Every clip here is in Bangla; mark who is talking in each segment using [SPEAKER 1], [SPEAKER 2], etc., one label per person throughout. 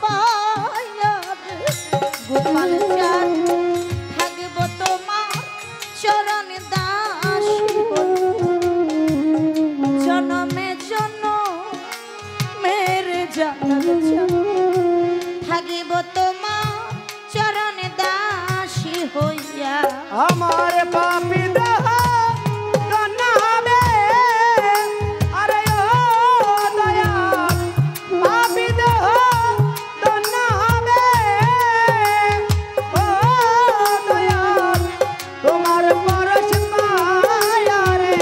[SPEAKER 1] পাইয়া গোপাল চাঁদ থাকিব তোমার চরণ দাসী জনমে জনমের জালাল চাঁদ থাকিব তোমার চরণ দাসী হইয়া
[SPEAKER 2] আমার পাপী দেহ ধন্য হবে আরে ও দয়াল পাপী দেহ ধন্য হবে ও দয়াল তোমার পরশ পায়া রে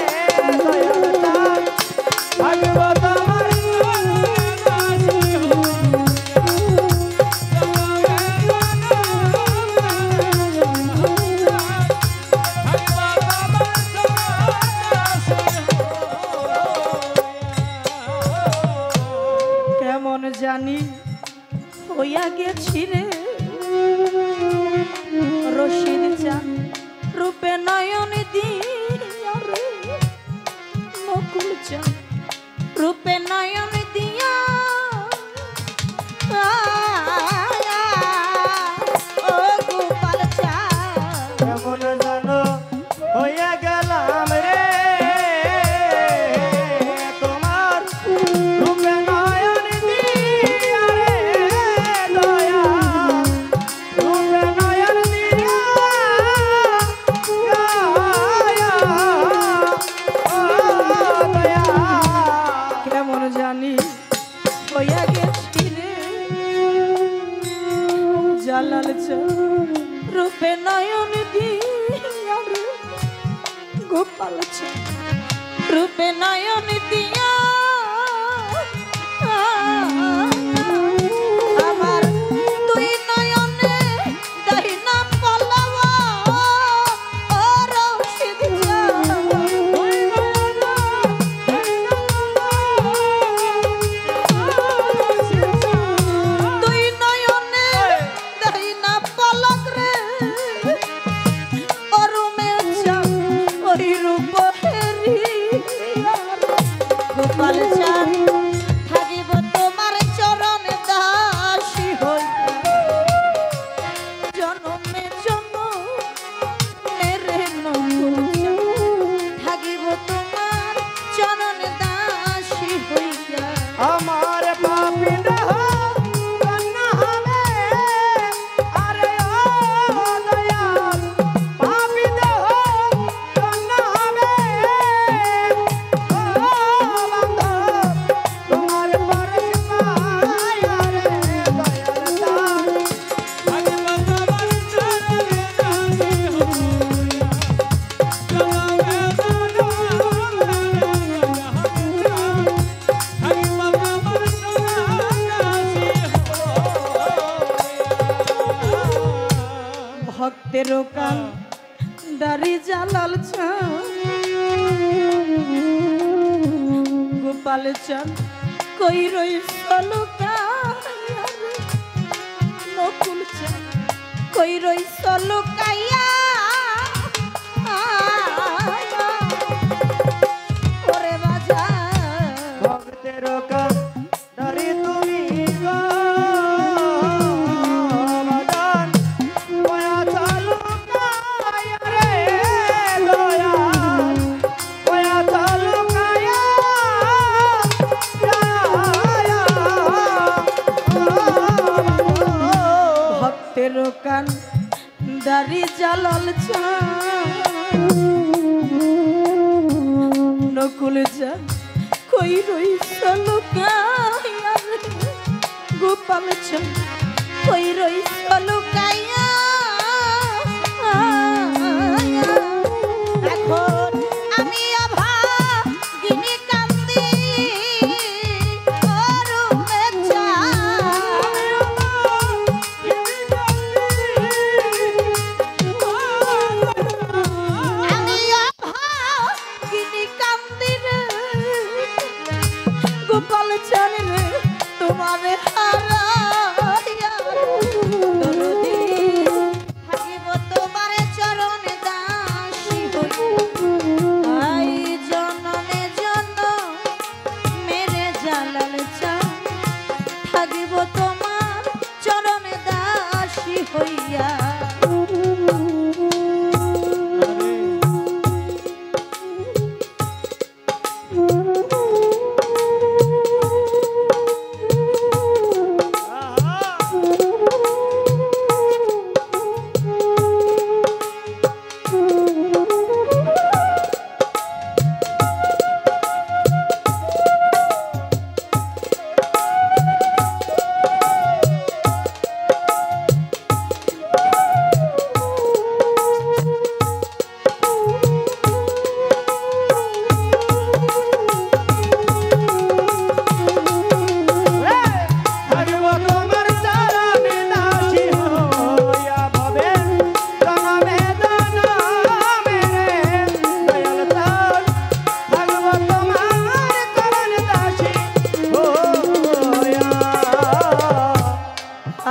[SPEAKER 2] দয়াল তার ভাগব তোমার
[SPEAKER 1] কেমন জানি হইয়া গেছি রে রশিদ চান রূপে নয়ন দিয়া রে নকুল চান রূপে নয়ন দিয়া ও গোপাল চান
[SPEAKER 2] কেমন জানো হইয়া গেলাম রে তোমার রূপে নয়ন দিয়া রে দয়া রূপে নয়ন দিয়া গায়া ও দয়া
[SPEAKER 1] কেমন জানি হইয়া গেছি রে জালাল চান রূপে নয়ন দিয়া রে গোপাল চান রূপে নয়ন দিয়া আমার দুই নয়নে দাহিনা পলাওয়া ও রশিদ চান দুই নয়নে দাহিনা পলক রে অরুমে চান ওই রূপ হেরিয়া গোপাল চান থাকিব তোমার চরণ দাসী হইয়া জনমে জনমের নকুল চান থাকিব তোমার চরণ দাসী হইয়া
[SPEAKER 2] আমার পাপী দেহ ধন্য হবে আরে ও দয়াল পাপী দেহ ধন্য হবে ও বান্ধব তোমার পরশ পায়া রে দয়াল তার ভাগব তোমার চরণে দাসী হইয়া জনমে
[SPEAKER 1] ভক্তের কান দাড়ি জালাল চান গোপাল চান কই রই সলুকাইয়া রে নকুল চান কই রই সলুকাইয়া ওরে বাজার
[SPEAKER 2] ভক্তের কান ধরি তুমি গো মদন পয়া চালু কায়া রে দয়াল পয়া চালু কায়া যায়া
[SPEAKER 1] ভক্তের কান দাড়ি জালাল চান নকুল চান কই রই সলুকাইয়া রে গোপাল চান কই রই সলুকাইয়া এখন আমি অভাগিনী কান্দি অরুণে আমি অভাগিনী কান্দি রে গোপাল চান রে তোমারে হারাইয়া দরদি হইয়া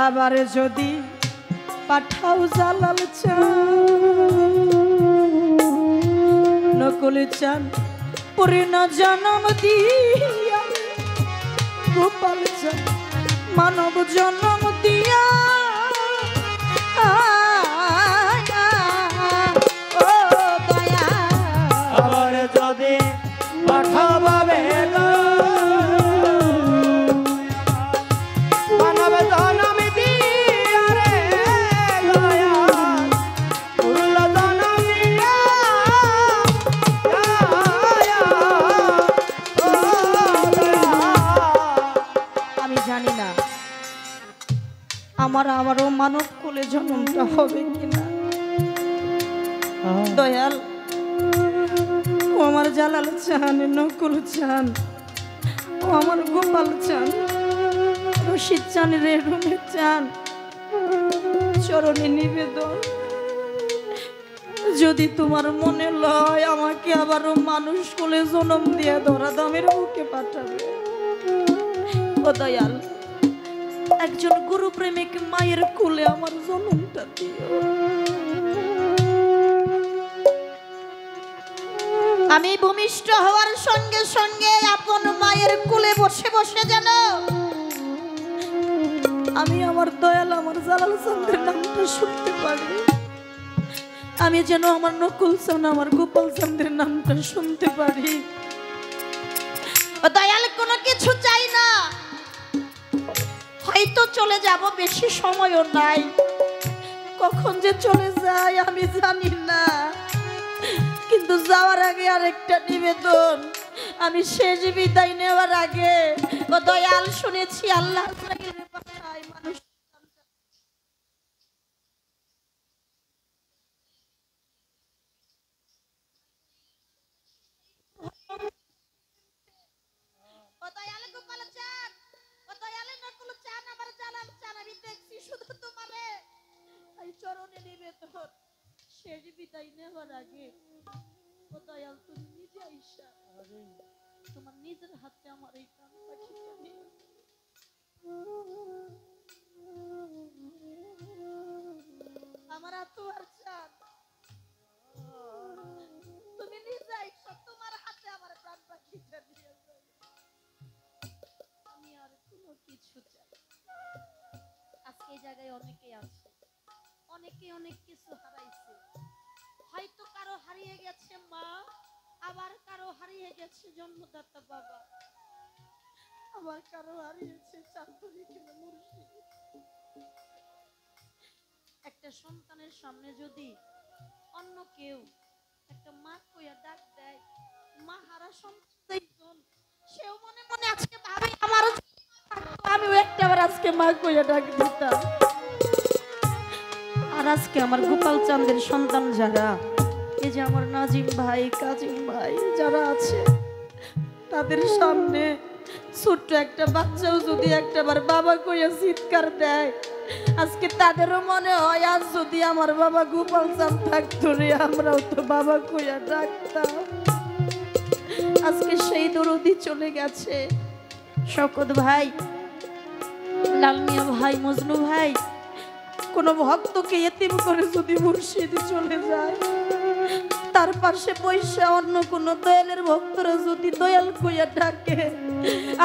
[SPEAKER 1] আবার যদি পাঠাও জালাল চান নকুল চান পূর্ণ জন্ম দিয়া গোপাল চান মানব জন্ম দিয়া ও দয়া
[SPEAKER 2] আবার যদি পাঠাবে
[SPEAKER 1] আবারও মানব কুলে জন্মটা হবে কিনা দয়াল ও আমার জালাল চান নকুল চান ও আমার গোপাল চান রশিদ চান রেণু চান চরণে নিবেদন যদি তোমার মনে লয় আমাকে আবারও মানুষ কুলে জন্ম দিয়ে ধরা দামের বুকে পাঠাবে ও দয়াল একজন গুরু প্রেমিক মায়ের কোলে আমার জন্মটা দিও আমি ভূমিষ্ঠ হওয়ার সঙ্গে সঙ্গে আপন মায়ের কোলে বসে বসে যেন আমি আমার দয়াল আমার জালাল চাঁদের নামটা শুনতে পারি আমি যেন আমার নকুল চাঁদ আমার গোপাল চাঁদের নামটা শুনতে পারি দয়াল কোনো কিছু চাই না হয়তো চলে যাব বেশি সময়ও নাই কখন যে চলে যায় আমি জানি না কিন্তু যাওয়ার আগে আরেকটা নিবেদন আমি শেষ বিদায় নেওয়ার আগে ও দয়াল শুনেছি আল্লাহ পাঠায় মানুষ ও দয়াল গোপাল চাঁদ ও দয়াল নকুল চান আমার জালাল চান আমি দেখছি শুধু তোমারে এই চরণে নিবেদন শেষ বিদায় নেওয়ার আগে ও দয়াল তুমি নিজে আইসা তোমার নিজের হাতে আমার এই কান পাখিটা নিয়ে আমার আত্মার চান তুমি নিজে আইসা তোমার হাতে আমার প্রাণ পাখিটা নিয়ে আমি আর কোনো কিছু চাই আজকে এই জায়গায় অনেকেই আছে অনেকে অনেক কিছু হারাইছে হয়তো কারো হারিয়ে গেছে মা আবার কারো হারিয়ে গেছে জন্মদাতা বাবা আবার কারো হারিয়েছে চাঁদপুরি মুর্শিদ একটা সন্তানের সামনে যদি অন্য কেউ একটা মা কইয়া ডাক দেয় মা হারা সন্তান সেও মনে মনে আজকে ভাবে আমার আমিও একটাবার আজকে মা কইয়া ডাক দিতাম আর আজকে আমার গোপাল চাঁদের সন্তান যারা এই যে আমার নাজিম ভাই কাজিম ভাই যারা আছে তাদের সামনে ছোট্ট একটা বাচ্চাও যদি একটাবার বাবা কইয়া চিৎকার দেয় আজকে তাদেরও মনে হয় আজ যদি আমার বাবা গোপাল চাঁদ থাকতো রে আমরাও তো বাবা কইয়া ডাকতাম আজকে সেই দরদি চলে গেছে শকত ভাই লাল মিয়া ভাই মজনু ভাই কোন ভক্তকে এতিম করে যদি মুর্শিদ চলে যায় তার পাশে পয়সা অন্য কোন দয়ালের ভক্তরা যদি দয়াল কইয়া ডাকে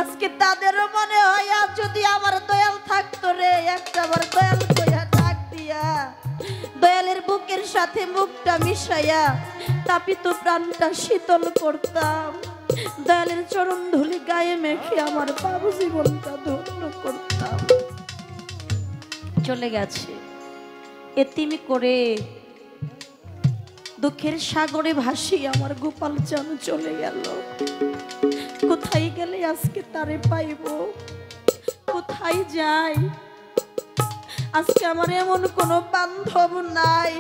[SPEAKER 1] আজকে তাদেরও মনে হয় আজ যদি আমার দয়াল থাকতো রে একটাবার দয়াল কইয়া ডাক দিয়া সাথে মুখটা মিশাইয়া তাপিত প্রাণটা শীতল করতাম। দয়ালের চরণ ধুলি গায়ে মেখে আমার বাবু জীবনটা ধন্য করতাম। চলে গেছে এতিমি করে, দুঃখের সাগরে ভাসি আমার গোপাল চান চলে গেল। কোথায় গেলে আজকে তারে পাইব, কোথায় যাই? আজকে আমার এমন কোনো বান্ধব নাই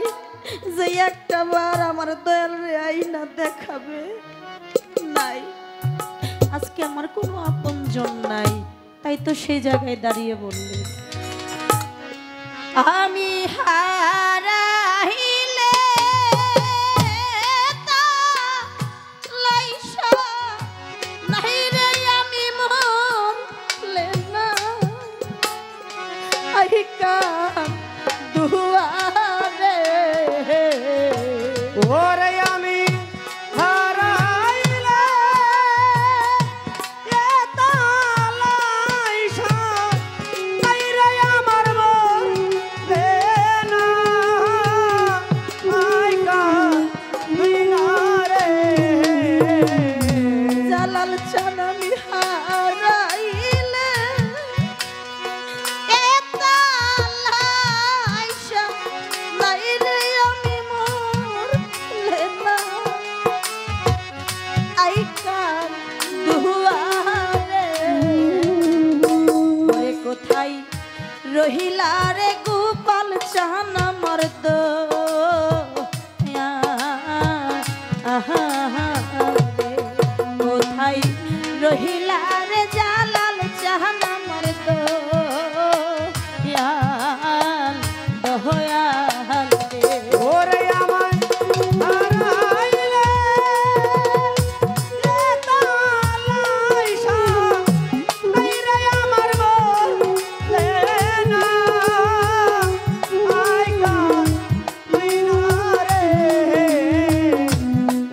[SPEAKER 1] যে একটা বার আমার দয়াল রে আইনা দেখাবে, নাই। আজকে আমার কোনো আপনজন নাই, তাই তো সেই জায়গায় দাঁড়িয়ে বললে আমি হারাইলে দুয়ারে
[SPEAKER 2] ওরে আমি হারাইলে এ তালাইশা নাইরে আমার বলে না আইকা মিনারে
[SPEAKER 1] জালাল চান আমি হারাইলে এ তালাইশা নাইরে আমি মরলে না আইকা দুয়ারে। ওরে কোথায় রহিলা রে গোপাল চান আমার দয়া, কোথায় রহিলা রে জালাল চান আমার দয়াল দয়াল রে।
[SPEAKER 2] ওরে আমায় হারাইলে এ তালাইশা নাইরে আমার বলে না আইকা মিনারে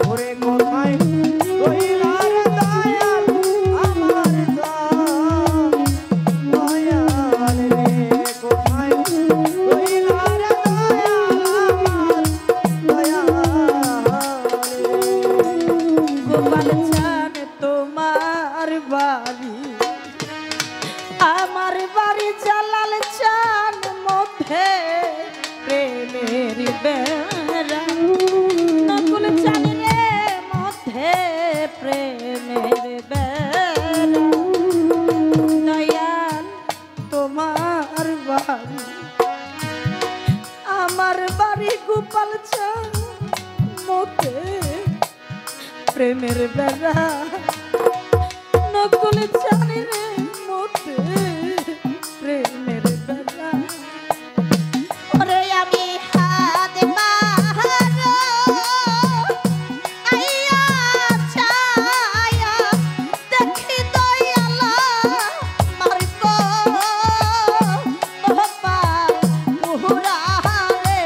[SPEAKER 2] ওরে কোথায় রইলা রে দয়াল আমার দয়াল রে কোথায় রইলা রে দয়াল
[SPEAKER 1] গোপাল চান তোমার বাড়ি আমার বাড়ি, জালাল চান মধ্যে প্রেমের বেড়া, নকুল চান রে মধ্যে প্রেমের বেড়া। দয়াল তোমার বাড়ি আমার বাড়ি, গোপাল চান মধ্যে প্রেমের বেড়া, নকুল চান রে মধ্যে প্রেমের বেড়া। ওরে আমি হাত বাহারো আইয়া ছায়া দেখি দয়ালা মারব ও পার মুহুরা রে।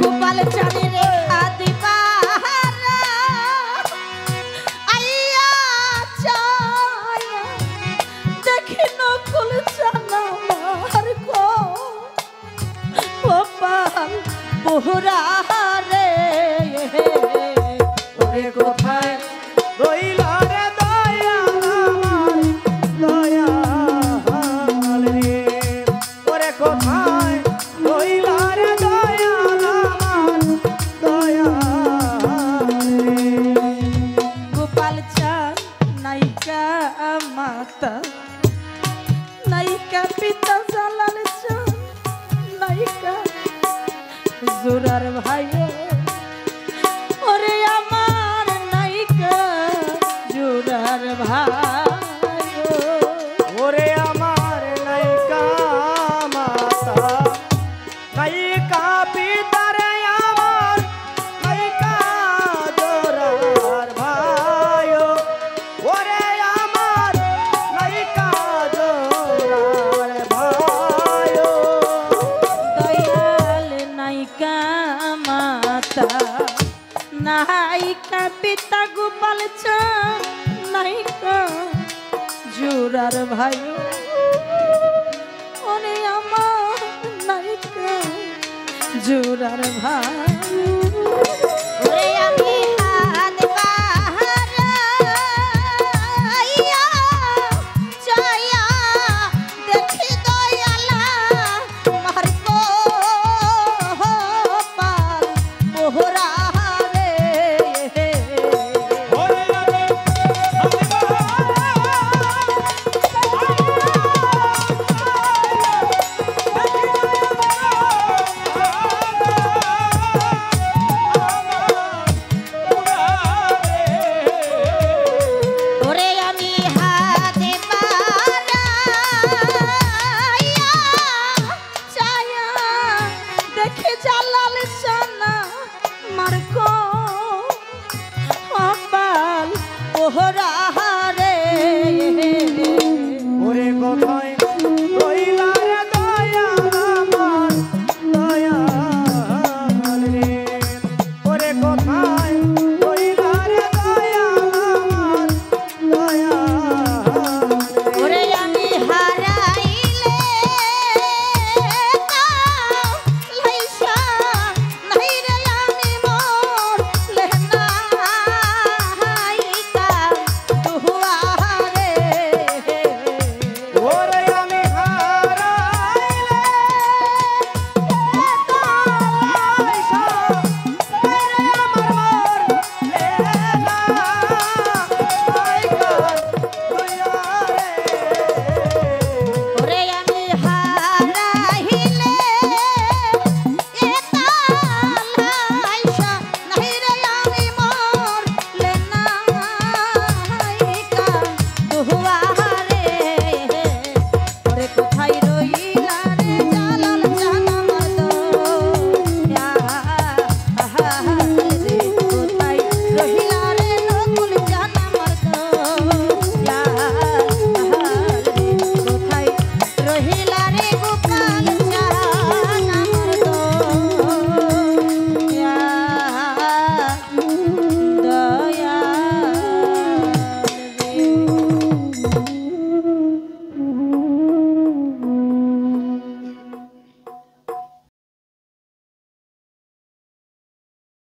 [SPEAKER 1] গোপাল চান রে হাত বাহারো আইয়া ছায়া দেখি নকুল চান আমার গো ও পার মুহুরা রে। ওরে কোথায়
[SPEAKER 2] রইলা রে দয়াল আমার দয়াল রে ওরে কোথায় রইলা রে দয়াল আমার দয়াল রে
[SPEAKER 1] গোপাল চান নাইকা মাতা নাইকা পিতা, জালাল চান নাইকা জোরার ভাই। ওরে আমার নাইকা জোরার ভাই,
[SPEAKER 2] ওরে আমার নাইকা মাতা নাইকা পিতা রে আমার নাইকা জোরার ভাই ওরে আমার নাইকা জোরার ভাই
[SPEAKER 1] নায়িকা পিতা গোপাল চাঁদ নায়িকা জোরার ভাই ওরে আমার নায়িকা জোরার ভাই ওরে